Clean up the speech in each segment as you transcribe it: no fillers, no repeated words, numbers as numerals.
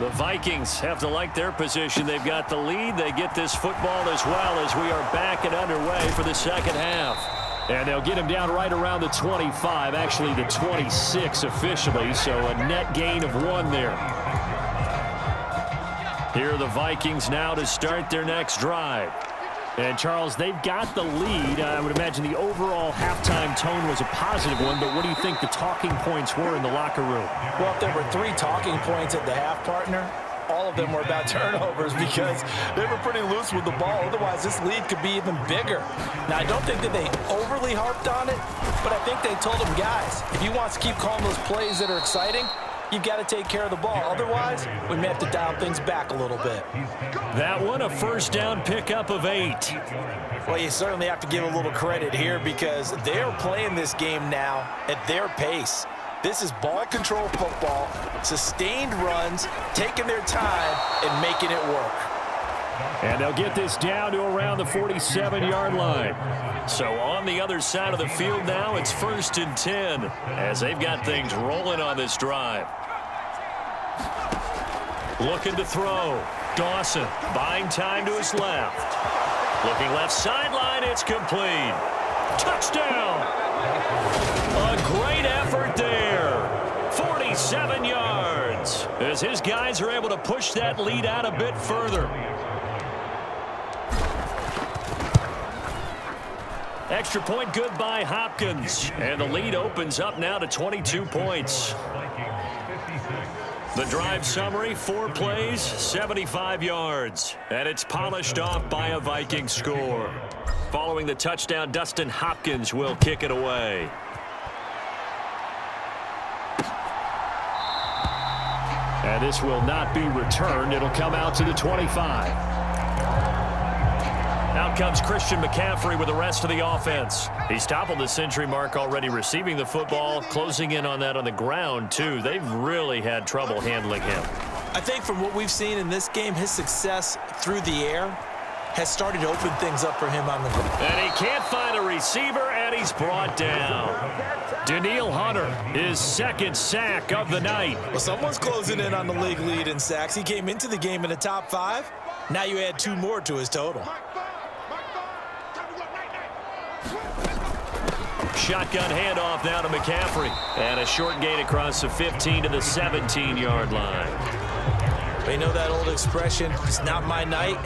The Vikings have to like their position. They've got the lead. They get this football as well as we are back and underway for the second half. And they'll get him down right around the 25, actually the 26 officially, so a net gain of 1 there. Here are the Vikings now to start their next drive. And, Charles, they've got the lead. I would imagine the overall halftime tone was a positive one, but what do you think the talking points were in the locker room? Well, if there were 3 talking points at the half, partner, all of them were about turnovers because they were pretty loose with the ball. Otherwise, this lead could be even bigger. Now, I don't think that they overly harped on it, but I think they told them, guys, if you want to keep calling those plays that are exciting, you've got to take care of the ball. Otherwise, we may have to dial things back a little bit. That one, a first down pickup of 8. Well, you certainly have to give a little credit here because they're playing this game now at their pace. This is ball control football, sustained runs, taking their time and making it work. And they'll get this down to around the 47-yard line. So on the other side of the field now, it's 1st and 10 as they've got things rolling on this drive. Looking to throw. Dawson buying time to his left. Looking left sideline, it's complete. Touchdown! A great effort there. 47 yards as his guys are able to push that lead out a bit further. Extra point good by Hopkins. And the lead opens up now to 22 points. The drive summary, 4 plays, 75 yards. And it's polished off by a Viking score. Following the touchdown, Dustin Hopkins will kick it away. And this will not be returned. It'll come out to the 25. Out comes Christian McCaffrey with the rest of the offense. He's toppled the century mark already receiving the football, closing in on that on the ground, too. They've really had trouble handling him. I think from what we've seen in this game, his success through the air has started to open things up for him on the ground. And he can't find a receiver, and he's brought down. Danielle Hunter, his 2nd sack of the night. Well, someone's closing in on the league lead in sacks. He came into the game in the top 5. Now you add 2 more to his total. Shotgun handoff now to McCaffrey. And a short gain across the 15 to the 17-yard line. You know that old expression, it's not my night?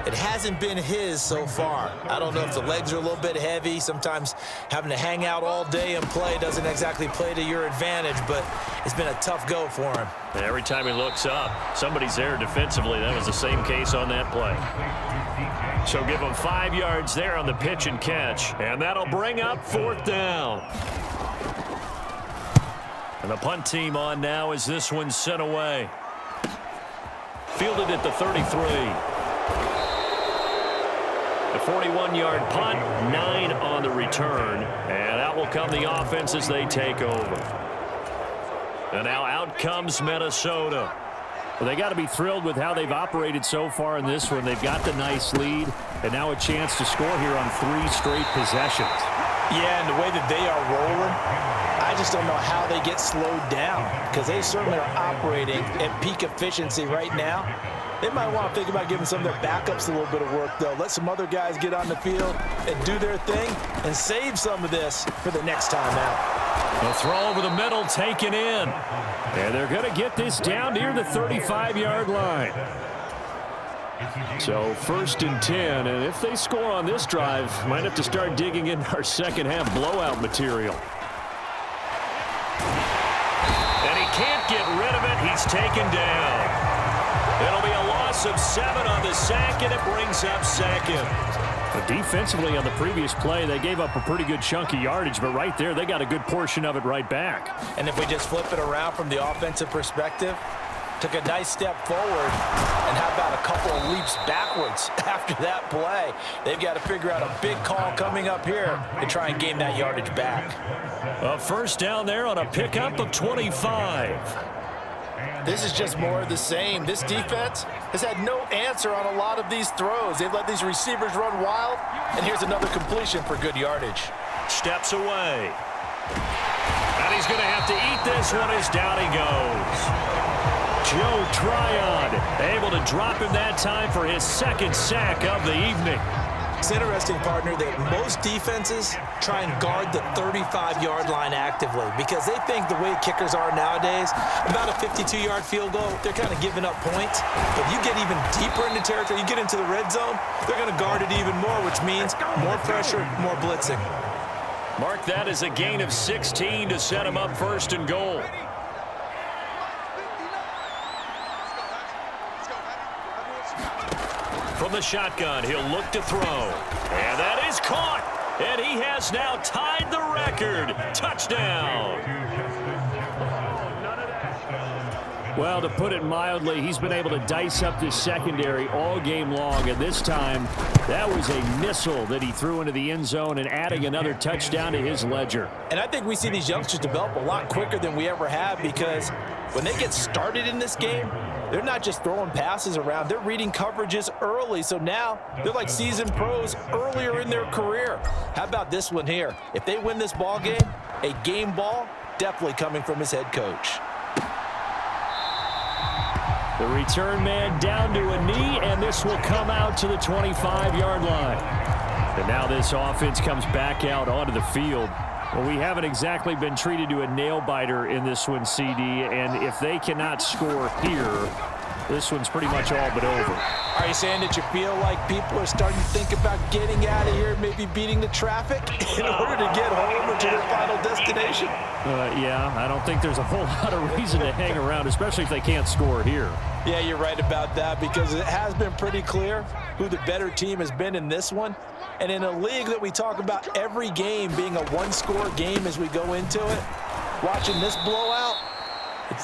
It hasn't been his so far. I don't know if the legs are a little bit heavy. Sometimes having to hang out all day and play doesn't exactly play to your advantage, but it's been a tough go for him. And every time he looks up, somebody's there defensively. That was the same case on that play. So give him 5 yards there on the pitch and catch. And that'll bring up 4th down. And the punt team on now as this one's sent away. Fielded at the 33. A 41-yard punt, 9 on the return. And out will come the offense as they take over. And now out comes Minnesota. Well, they got to be thrilled with how they've operated so far in this one. They've got the nice lead, and now a chance to score here on 3 straight possessions. Yeah, and the way that they are rolling, I just don't know how they get slowed down because they certainly are operating at peak efficiency right now. They might want to think about giving some of their backups a little bit of work, though. Let some other guys get on the field and do their thing and save some of this for the next time out. The throw over the middle taken in. And they're going to get this down near the 35-yard line. So 1st and 10. And if they score on this drive, might have to start digging in our second half blowout material. And he can't get rid of it. He's taken down. It'll be a loss of 7 on the sack, and it brings up 2nd. But defensively on the previous play, they gave up a pretty good chunk of yardage, but right there, they got a good portion of it right back. And if we just flip it around from the offensive perspective, took a nice step forward, and how about a couple of leaps backwards after that play? They've got to figure out a big call coming up here to try and gain that yardage back. A first down there on a pickup of 25. This is just more of the same. This defense has had no answer on a lot of these throws. They've let these receivers run wild, and here's another completion for good yardage. Steps away. And he's going to have to eat this one as down he goes. Joe Tryon able to drop him that time for his second sack of the evening. It's interesting, partner, that most defenses try and guard the 35-yard line actively because they think the way kickers are nowadays, about a 52-yard field goal, they're kind of giving up points. But you get even deeper into territory, you get into the red zone, they're going to guard it even more, which means more pressure, more blitzing. Mark that as a gain of 16 to set him up first and goal. From the shotgun, he'll look to throw. And that is caught. And he has now tied the record. Touchdown. Well, to put it mildly, he's been able to dice up this secondary all game long. And this time, that was a missile that he threw into the end zone and adding another touchdown to his ledger. And I think we see these youngsters develop a lot quicker than we ever have because when they get started in this game, they're not just throwing passes around. They're reading coverages early. So now they're like seasoned pros earlier in their career. How about this one here? If they win this ball game, a game ball definitely coming from his head coach. The return man down to a knee, and this will come out to the 25-yard line. And now this offense comes back out onto the field. Well, we haven't exactly been treated to a nail-biter in this one, CD, and if they cannot score here, this one's pretty much all but over. Are you saying that you feel like people are starting to think about getting out of here, maybe beating the traffic in order to get home or to their final destination? Yeah, I don't think there's a whole lot of reason to hang around, especially if they can't score here. Yeah, you're right about that because it has been pretty clear who the better team has been in this one. And in a league that we talk about every game being a one-score game as we go into it, watching this blowout,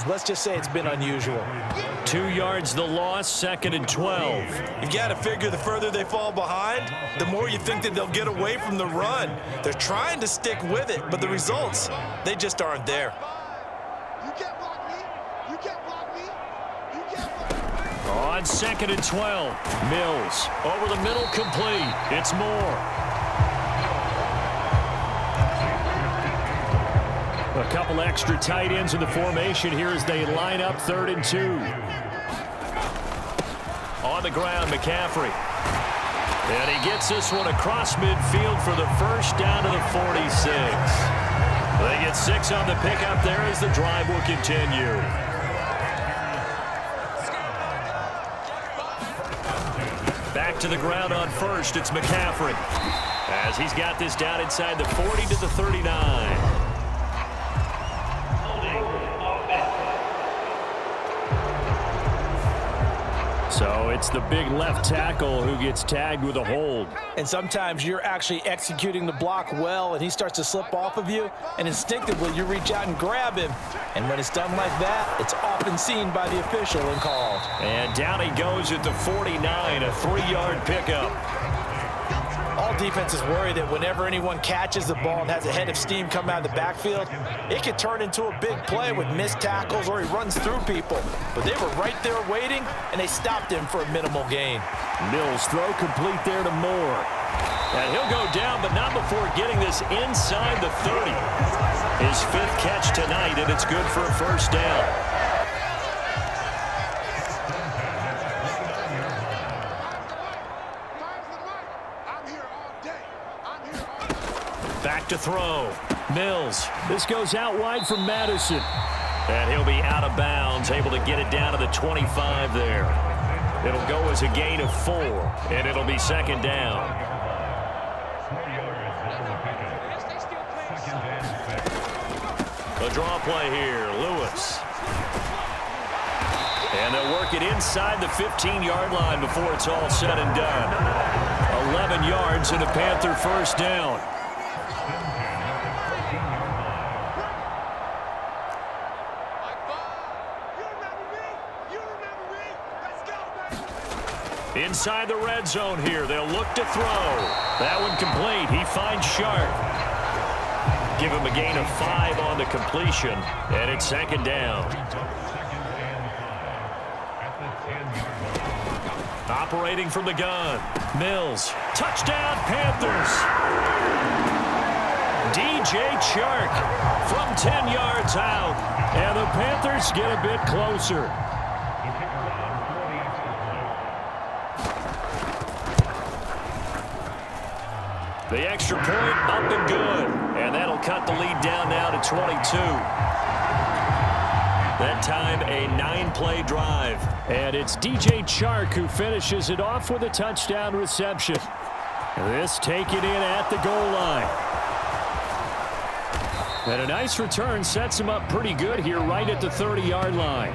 let's just say it's been unusual. 2 yards the loss, 2nd and 12. You've got to figure the further they fall behind, the more you think that they'll get away from the run. They're trying to stick with it, but the results, they just aren't there. You can't block me. You can't block me. You can't block me. On 2nd and 12, Mills over the middle, complete. It's Moore. A couple extra tight ends in the formation here as they line up 3rd and 2. On the ground, McCaffrey. And he gets this one across midfield for the first down to the 46. They get 6 on the pickup there as the drive will continue. Back to the ground on first, it's McCaffrey. As he's got this down inside the 40 to the 39. So it's the big left tackle who gets tagged with a hold. And sometimes you're actually executing the block well, and he starts to slip off of you, and instinctively you reach out and grab him. And when it's done like that, it's often seen by the official and called. And down he goes at the 49, a 3-yard pickup. All defenses worry that whenever anyone catches the ball and has a head of steam come out of the backfield, it could turn into a big play with missed tackles or he runs through people. But they were right there waiting, and they stopped him for a minimal gain. Mills throw complete there to Moore. And he'll go down, but not before getting this inside the 30. His 5th catch tonight, and it's good for a first down. Back to throw. Mills. This goes out wide from Madison. And he'll be out of bounds, able to get it down to the 25 there. It'll go as a gain of 4, and it'll be 2nd down. A draw play here, Lewis. And they'll work it inside the 15-yard line before it's all said and done. 11 yards and a Panther first down. Inside the red zone here. They'll look to throw. That one complete. He finds Sharp. Give him a gain of 5 on the completion. And it's 2nd down. Operating from the gun. Mills. Touchdown, Panthers. DJ Chark from 10 yards out. And the Panthers get a bit closer. The extra point up and good. And that'll cut the lead down now to 22. That time a 9-play drive. And it's DJ Chark who finishes it off with a touchdown reception. This taken in at the goal line. And a nice return sets him up pretty good here right at the 30-yard line.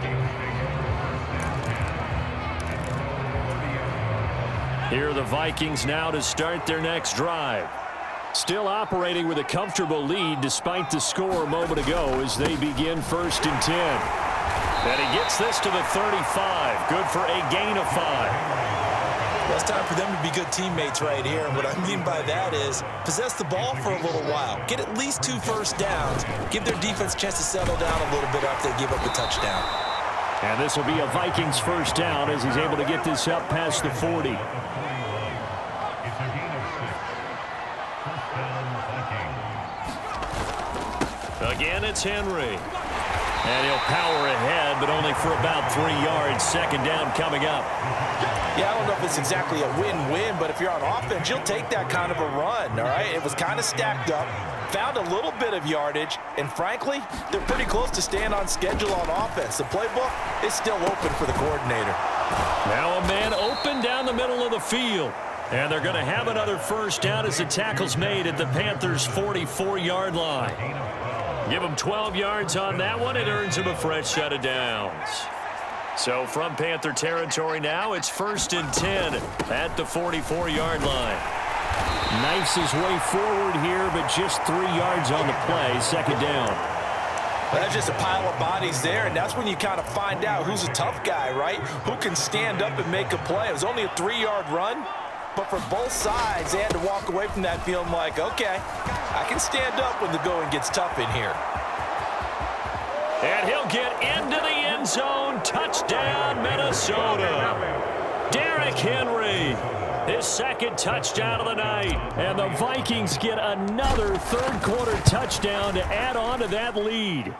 Here are the Vikings now to start their next drive. Still operating with a comfortable lead despite the score a moment ago as they begin 1st and 10. And he gets this to the 35. Good for a gain of 5. Well, it's time for them to be good teammates right here. And what I mean by that is possess the ball for a little while. Get at least 2 first downs. Give their defense a chance to settle down a little bit after they give up a touchdown. And this will be a Vikings first down as he's able to get this up past the 40. Again, it's Henry. And he'll power ahead, but only for about 3 yards. 2nd down coming up. Yeah, I don't know if it's exactly a win-win, but if you're on offense, you'll take that kind of a run, all right? It was kind of stacked up, found a little bit of yardage, and frankly, they're pretty close to staying on schedule on offense. The playbook is still open for the coordinator. Now a man open down the middle of the field. And they're going to have another first down as the tackle's made at the Panthers' 44-yard line. Give him 12 yards on that one. It earns him a fresh set of downs. So from Panther territory now, it's 1st and 10 at the 44-yard line. Knifes his way forward here, but just 3 yards on the play. 2nd down. Well, that's just a pile of bodies there, and that's when you kind of find out who's a tough guy, right? Who can stand up and make a play. It was only a 3-yard run, but for both sides, they had to walk away from that feeling like, okay, I can stand up when the going gets tough in here. And he'll get into the end zone. Touchdown, Minnesota. Derrick Henry, his 2nd touchdown of the night. And the Vikings get another 3rd-quarter touchdown to add on to that lead.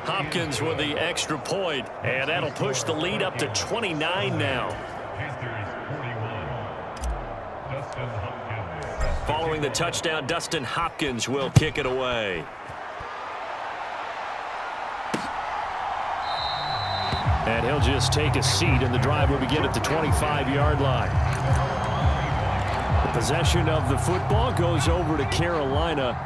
Hopkins with the extra point, and that'll push the lead up to 29 now. Following the touchdown, Dustin Hopkins will kick it away. And he'll just take a seat, and the drive will begin at the 25-yard line. The possession of the football goes over to Carolina.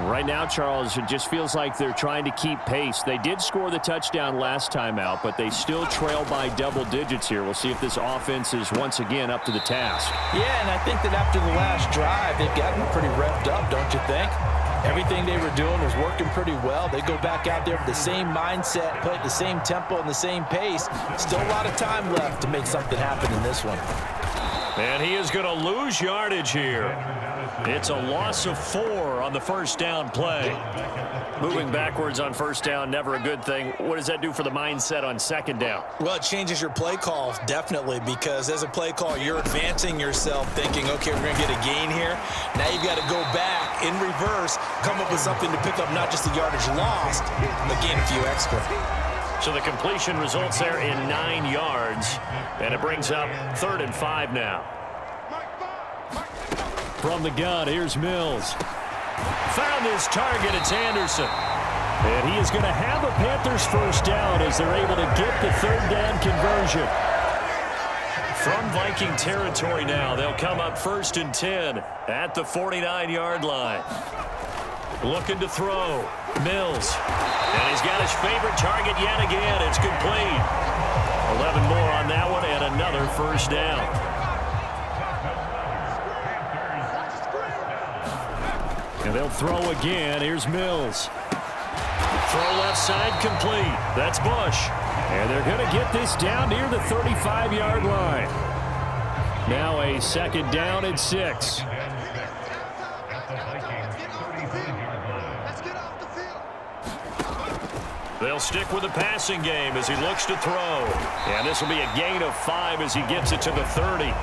Right now, Charles, it just feels like they're trying to keep pace. They did score the touchdown last time out, but they still trail by double digits here. We'll see if this offense is once again up to the task. Yeah, and I think that after the last drive, they've gotten pretty revved up, don't you think? Everything they were doing was working pretty well. They go back out there with the same mindset, play at the same tempo and the same pace. Still a lot of time left to make something happen in this one. And he is going to lose yardage here. It's a loss of 4 on the first down play. Moving backwards on first down, never a good thing. What does that do for the mindset on 2nd down? Well, it changes your play call, definitely, because as a play call, you're advancing yourself thinking, okay, we're going to get a gain here. Now you've got to go back in reverse, come up with something to pick up not just the yardage lost, but gain a few extra. So the completion results there in 9 yards, and it brings up 3rd and 5 now. From the gun, here's Mills. Found his target, it's Anderson. And he is going to have a Panthers first down as they're able to get the 3rd down conversion. From Viking territory now, they'll come up 1st and 10 at the 49-yard line. Looking to throw. Mills. And he's got his favorite target yet again. It's complete. 11 more on that one and another first down. And they'll throw again. Here's Mills. Throw left side complete. That's Bush. And they're going to get this down near the 35-yard line. Now a 2nd down and 6. They'll stick with the passing game as he looks to throw. And this will be a gain of 5 as he gets it to the 30.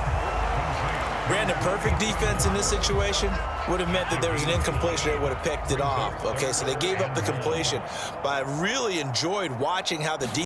Brandon, perfect defense in this situation would have meant that there was an incompletion that would have picked it off. Okay, so they gave up the completion. But I really enjoyed watching how the defense